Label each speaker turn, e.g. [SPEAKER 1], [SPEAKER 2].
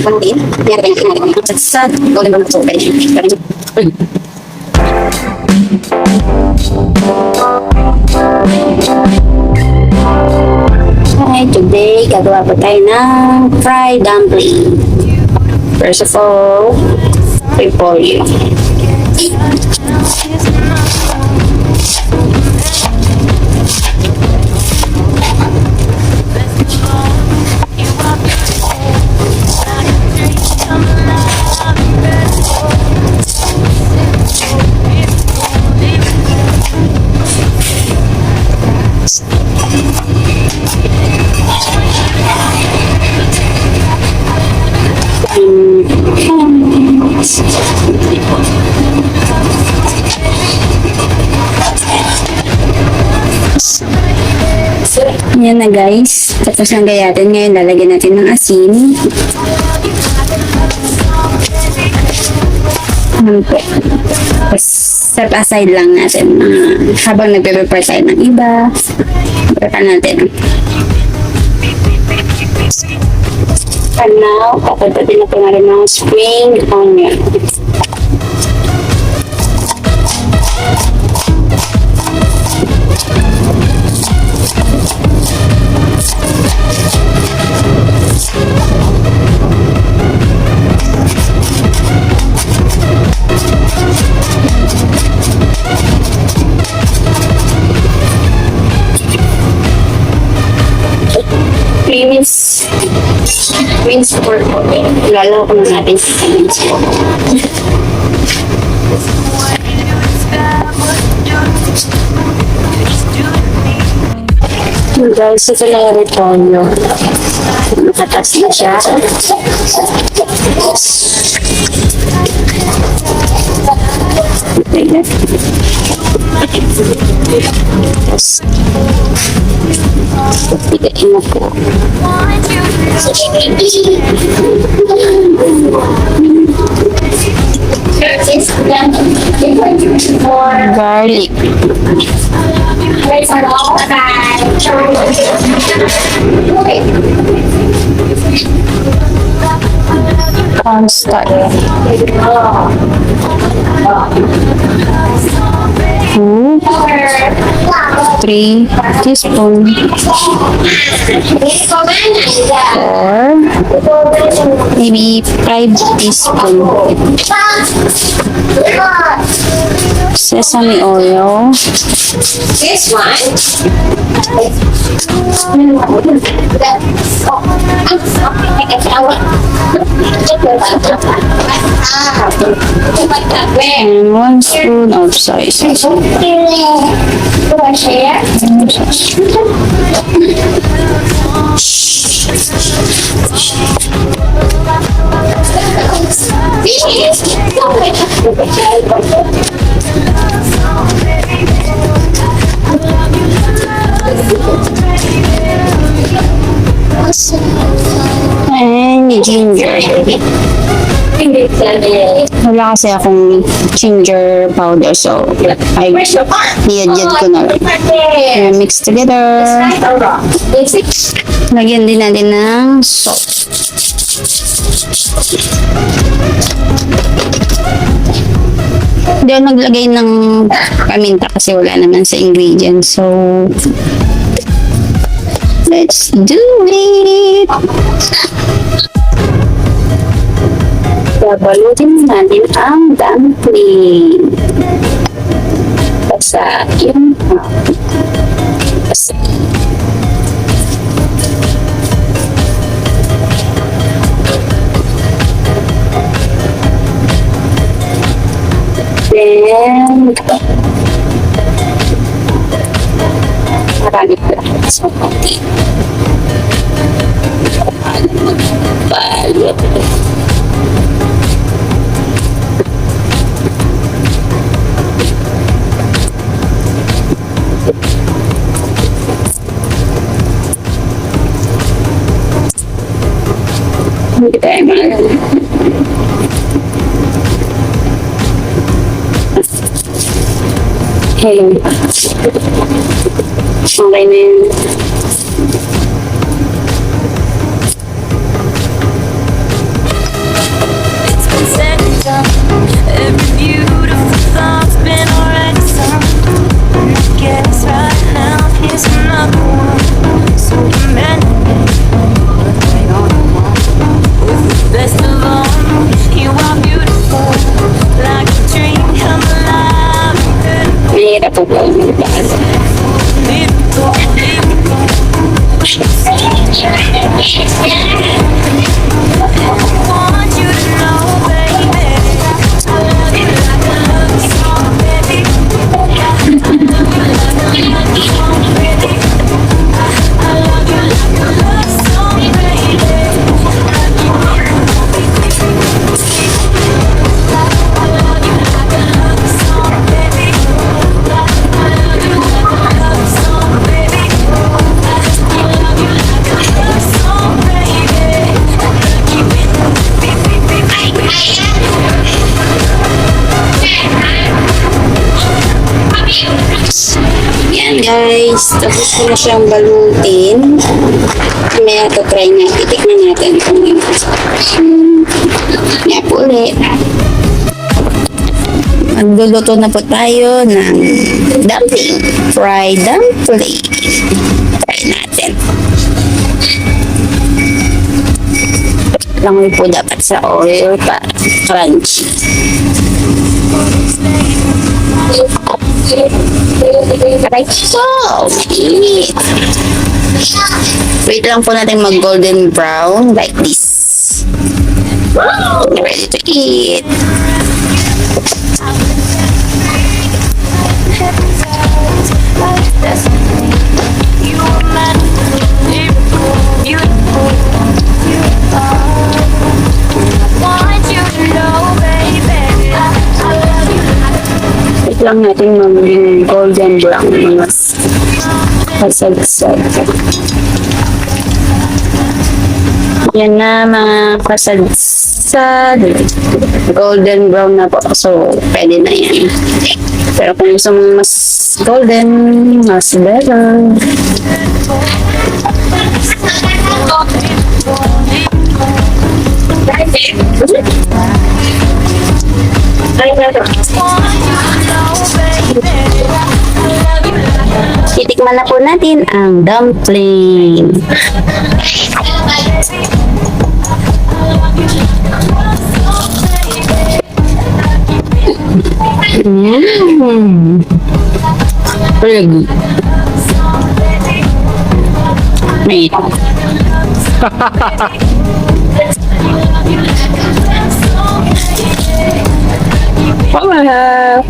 [SPEAKER 1] Pangin, meron yung sa golden brown so okay, today gagawa po tayo ng fried dumpling. First of all, prepare you. Yan na guys, tapos ng gayatin. Ngayon lalagyan natin ng asin. Tapos set aside lang natin habang nagpe-prepare tayo ng iba. Prepare natin. And now, papatatin natin na rin ng spring onion. Minced pork. Lalo ko na natin sa minced pork. Guys, ito lang yung repolyo. Nakatas na siya. Okay na. Bigain mo po. Garlic. Cornstarch. 2, 3 teaspoon. 4, maybe 5 teaspoon. Sesame oil.
[SPEAKER 2] This one.
[SPEAKER 1] And 1 spoon of soy sauce.
[SPEAKER 2] Do I share?
[SPEAKER 1] And ginger. Wala kasi akong ginger powder, so I niyadjad ko na lang. Mix together. Lagyan din natin ng salt. Hindi ako naglagay ng paminta kasi wala naman sa ingredients. So, let's do it! Babalutin natin ang dumpling. Basa yung basa. Then, marami pa sa konti. Balot. Hindi tayo maalam. Okay. Okay na yun.
[SPEAKER 3] It's been said and done. Every beautiful thought's been already sung. And I guess right now here's another one. So demanding, but you're the one. With the best of all, you are beautiful, like a dream come alive.
[SPEAKER 1] Mahirap po po yung taas.
[SPEAKER 3] Beautiful, beautiful. I want you to know, baby, I love you like a love song, baby. I love you like a love song, baby. I love you like a love song, baby. I love you like a love song, baby. I love you like a love song, baby. I love you like a love song, baby.
[SPEAKER 1] Yan guys, tapos ko na siyang balutin. May try na, titikman natin kung yan po ulit. Magluluto na po tayo ng dumpling, fried dumpling. Try natin. Langoy po dapat sa oil para crunchy. Aray ko! Mainit! Wait lang po natin mag-golden brown like this. Ready to eat! Wait lang natin maging golden brown mga kasagsag. Yan na mga kasagsag. Golden brown na po. So, pwede na yan. Pero kung gusto mong mas golden, mas better. Titikman na po natin ang dumpling. Really? Wait. Wow.